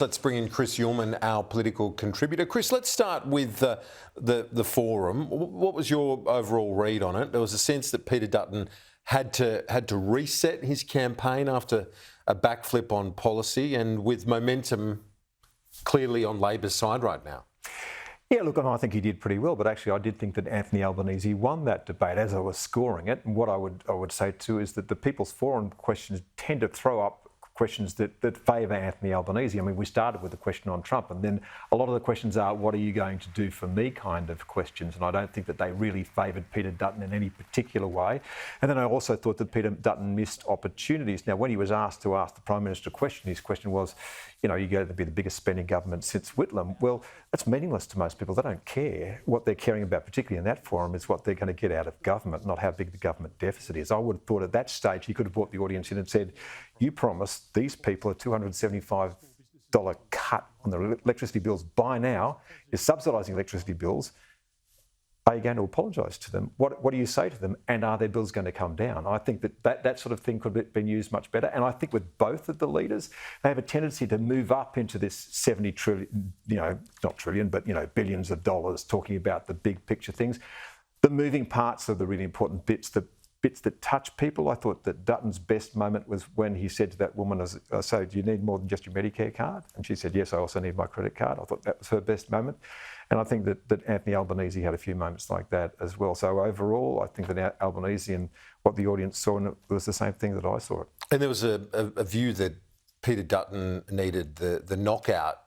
Let's bring in Chris Uhlmann, our political contributor. Chris, let's start with the forum. What was your overall read on it? There was a sense that Peter Dutton had to reset his campaign after a backflip on policy, and with momentum clearly on Labor's side right now. Yeah, look, I think he did pretty well, but actually I did think that Anthony Albanese won that debate as I was scoring it. And what I would say too is that the People's Forum questions tend to throw up questions that favour Anthony Albanese. I mean, we started with a question on Trump, and then a lot of the questions are, what are you going to do for me kind of questions, and I don't think that they really favoured Peter Dutton in any particular way. And then I also thought that Peter Dutton missed opportunities. Now, when he was asked to ask the Prime Minister a question, his question was, you know, you're going to be the biggest spending government since Whitlam. Well, that's meaningless to most people. They don't care. What they're caring about, particularly in that forum, is what they're going to get out of government, not how big the government deficit is. I would have thought at that stage he could have brought the audience in and said, you promised these people a $275 cut on their electricity bills by now. You're subsidising electricity bills. Are you going to apologise to them? What do you say to them? And are their bills going to come down? I think that sort of thing could have been used much better. And I think with both of the leaders, they have a tendency to move up into this 70 trillion, not trillion, but, billions of dollars, talking about the big picture things. The moving parts are the really important bits, the bits that touch people. I thought that Dutton's best moment was when he said to that woman, so do you need more than just your Medicare card? And she said, yes, I also need my credit card. I thought that was her best moment. And I think that Anthony Albanese had a few moments like that as well. So overall, I think that Albanese and what the audience saw was the same thing that I saw it. And there was a view that Peter Dutton needed the knockout,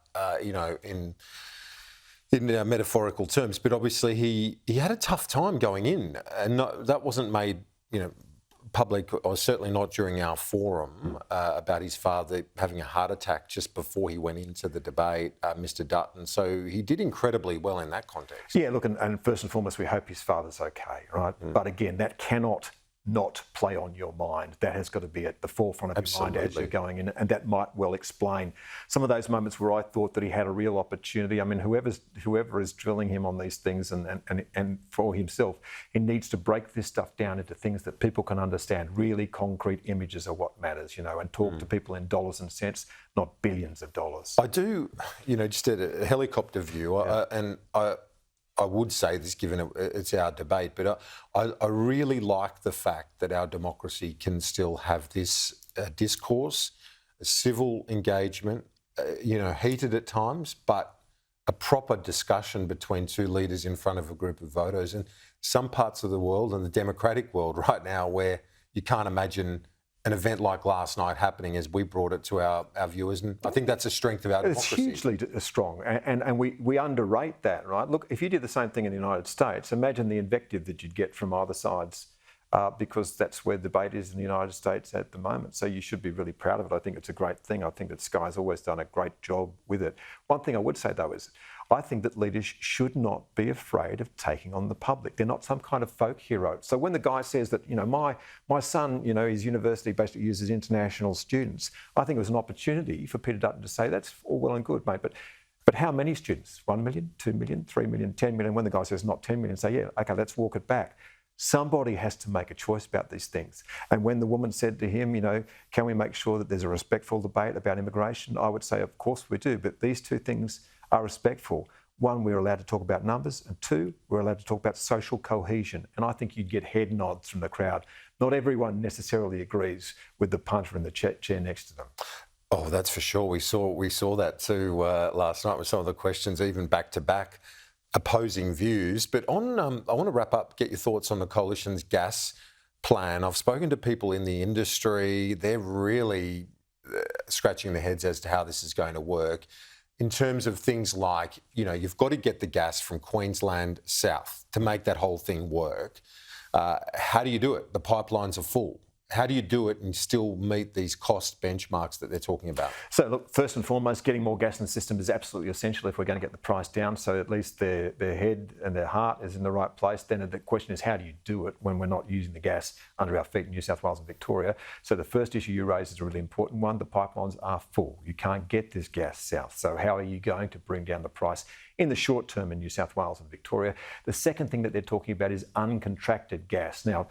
in metaphorical terms, but obviously he had a tough time going in, and that wasn't made public, or certainly not during our forum, about his father having a heart attack just before he went into the debate, Mr. Dutton. So he did incredibly well in that context. Yeah, look, and first and foremost, we hope his father's okay, right? But again, that cannot not play on your mind. That has got to be at the forefront of your mind as you're going in, and that might well explain some of those moments where I thought that he had a real opportunity. I mean, whoever is drilling him on these things and for himself, he needs to break this stuff down into things that people can understand. Really concrete images are what matters, and talk to people in dollars and cents, not billions of dollars. I do, just at a helicopter view, and I would say this, given it's our debate, but I really like the fact that our democracy can still have this discourse, civil engagement, heated at times, but a proper discussion between two leaders in front of a group of voters. And some parts of the world, and the democratic world right now, where you can't imagine an event like last night happening as we brought it to our viewers. And I think that's a strength of our democracy. It's hugely strong, and we underrate that, right? Look, if you did the same thing in the United States, imagine the invective that you'd get from either sides, because that's where the debate is in the United States at the moment. So you should be really proud of it. I think it's a great thing. I think that Sky's always done a great job with it. One thing I would say, though, is I think that leaders should not be afraid of taking on the public. They're not some kind of folk hero. So when the guy says that, my son, his university basically uses international students, I think it was an opportunity for Peter Dutton to say, that's all well and good, mate, but how many students? 1 million, 2 million, 3 million, 10 million? When the guy says not 10 million, say, yeah, okay, let's walk it back. Somebody has to make a choice about these things. And when the woman said to him, can we make sure that there's a respectful debate about immigration? I would say, of course we do, but these two things are respectful. One, we're allowed to talk about numbers, and two, we're allowed to talk about social cohesion. And I think you'd get head nods from the crowd. Not everyone necessarily agrees with the punter in the chair next to them. Oh, that's for sure. We saw that too last night with some of the questions, even back to back, opposing views. But on, I want to wrap up, get your thoughts on the coalition's gas plan. I've spoken to people in the industry. They're really scratching their heads as to how this is going to work. In terms of things like, you've got to get the gas from Queensland south to make that whole thing work. How do you do it? The pipelines are full. How do you do it and still meet these cost benchmarks that they're talking about? So look, first and foremost, getting more gas in the system is absolutely essential if we're going to get the price down, so at least their head and their heart is in the right place. Then the question is, how do you do it when we're not using the gas under our feet in New South Wales and Victoria? So the first issue you raise is a really important one. The pipelines are full. You can't get this gas south. So how are you going to bring down the price in the short term in New South Wales and Victoria? The second thing that they're talking about is uncontracted gas. Now,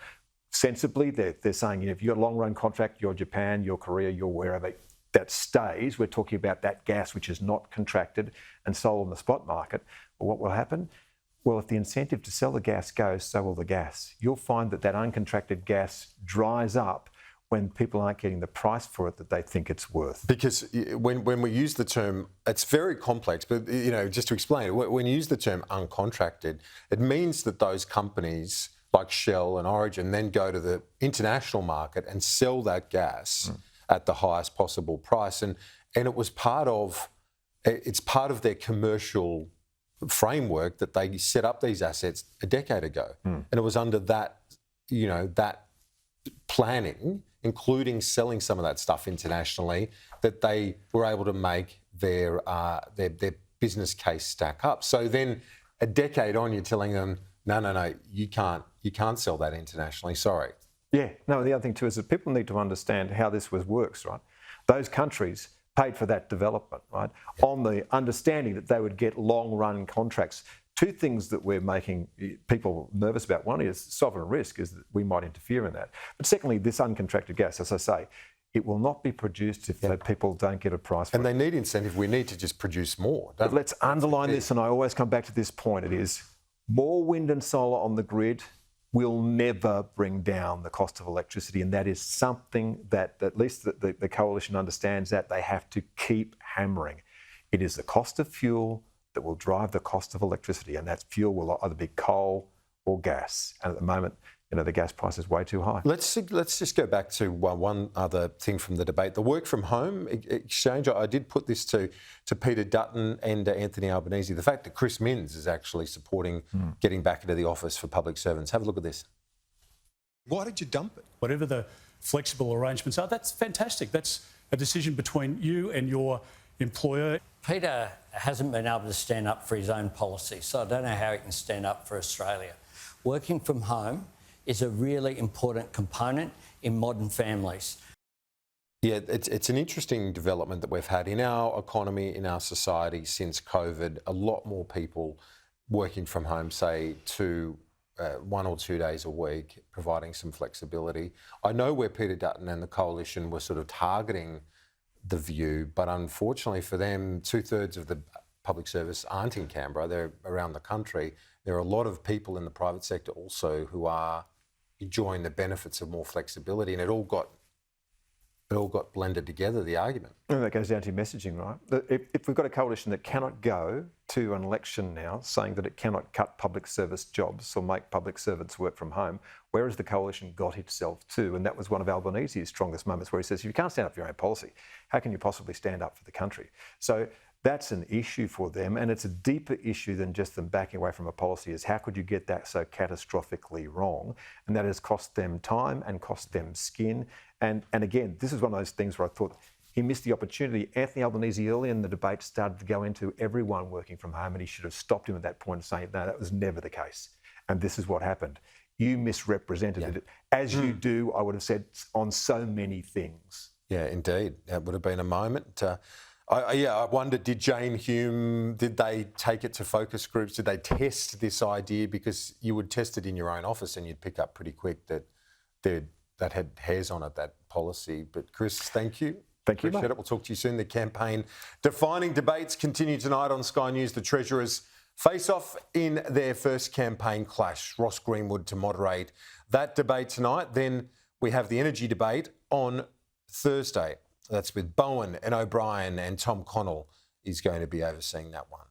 sensibly, they're saying, if you've got a long-run contract, you're Japan, you're Korea, you're wherever, that stays. We're talking about that gas which is not contracted and sold on the spot market. Well, what will happen? Well, if the incentive to sell the gas goes, so will the gas. You'll find that that uncontracted gas dries up when people aren't getting the price for it that they think it's worth. Because when we use the term, it's very complex, but just to explain it, when you use the term uncontracted, it means that those companies like Shell and Origin then go to the international market and sell that gas at the highest possible price. And it's part of their commercial framework that they set up these assets a decade ago. And it was under that, that planning, including selling some of that stuff internationally, that they were able to make their business case stack up. So then a decade on, you're telling them, no, you can't sell that internationally, sorry. Yeah, no, the other thing too is that people need to understand how this works, right? Those countries paid for that development, right? Yeah. On the understanding that they would get long-run contracts. Two things that we're making people nervous about. One is sovereign risk, is that we might interfere in that. But secondly, this uncontracted gas, as I say, it will not be produced if people don't get a price for it. And they need incentive. We need to just produce more. But let's underline this, and I always come back to this point. It is more wind and solar on the grid will never bring down the cost of electricity, and that is something that at least the coalition understands that they have to keep hammering. It is the cost of fuel that will drive the cost of electricity, and that fuel will either be coal or gas. And at the moment, the gas price is way too high. Let's just go back to one other thing from the debate. The work from home exchange, I did put this to Peter Dutton and Anthony Albanese. The fact that Chris Minns is actually supporting getting back into the office for public servants. Have a look at this. Why did you dump it? Whatever the flexible arrangements are, that's fantastic. That's a decision between you and your employer. Peter hasn't been able to stand up for his own policy, so I don't know how he can stand up for Australia. Working from home is a really important component in modern families. Yeah, it's an interesting development that we've had in our economy, in our society since COVID. A lot more people working from home, say 1 or 2 days a week, providing some flexibility. I know where Peter Dutton and the coalition were sort of targeting the view, but unfortunately for them, 2/3 of the public service aren't in Canberra, they're around the country. There are a lot of people in the private sector also who are enjoying the benefits of more flexibility, and it all got blended together, the argument. And that goes down to messaging, right? If we've got a coalition that cannot go to an election now saying that it cannot cut public service jobs or make public servants work from home, where has the coalition got itself to? And that was one of Albanese's strongest moments, where he says, if you can't stand up for your own policy, how can you possibly stand up for the country? So that's an issue for them, and it's a deeper issue than just them backing away from a policy. Is how could you get that so catastrophically wrong? And that has cost them time and cost them skin. And again, this is one of those things where I thought he missed the opportunity. Anthony Albanese early in the debate started to go into everyone working from home, and he should have stopped him at that point and saying, no, that was never the case. And this is what happened. You misrepresented it, as you do, I would have said, on so many things. Yeah, indeed. That would have been a moment. I wonder, did Jane Hume, did they take it to focus groups? Did they test this idea? Because you would test it in your own office and you'd pick up pretty quick that that had hairs on it, that policy. But Chris, thank you. Thank you, Appreciate it. We'll talk to you soon. The campaign defining debates continue tonight on Sky News. The Treasurers face off in their first campaign clash. Ross Greenwood to moderate that debate tonight. Then we have the energy debate on Thursday. That's with Bowen and O'Brien, and Tom Connell is going to be overseeing that one.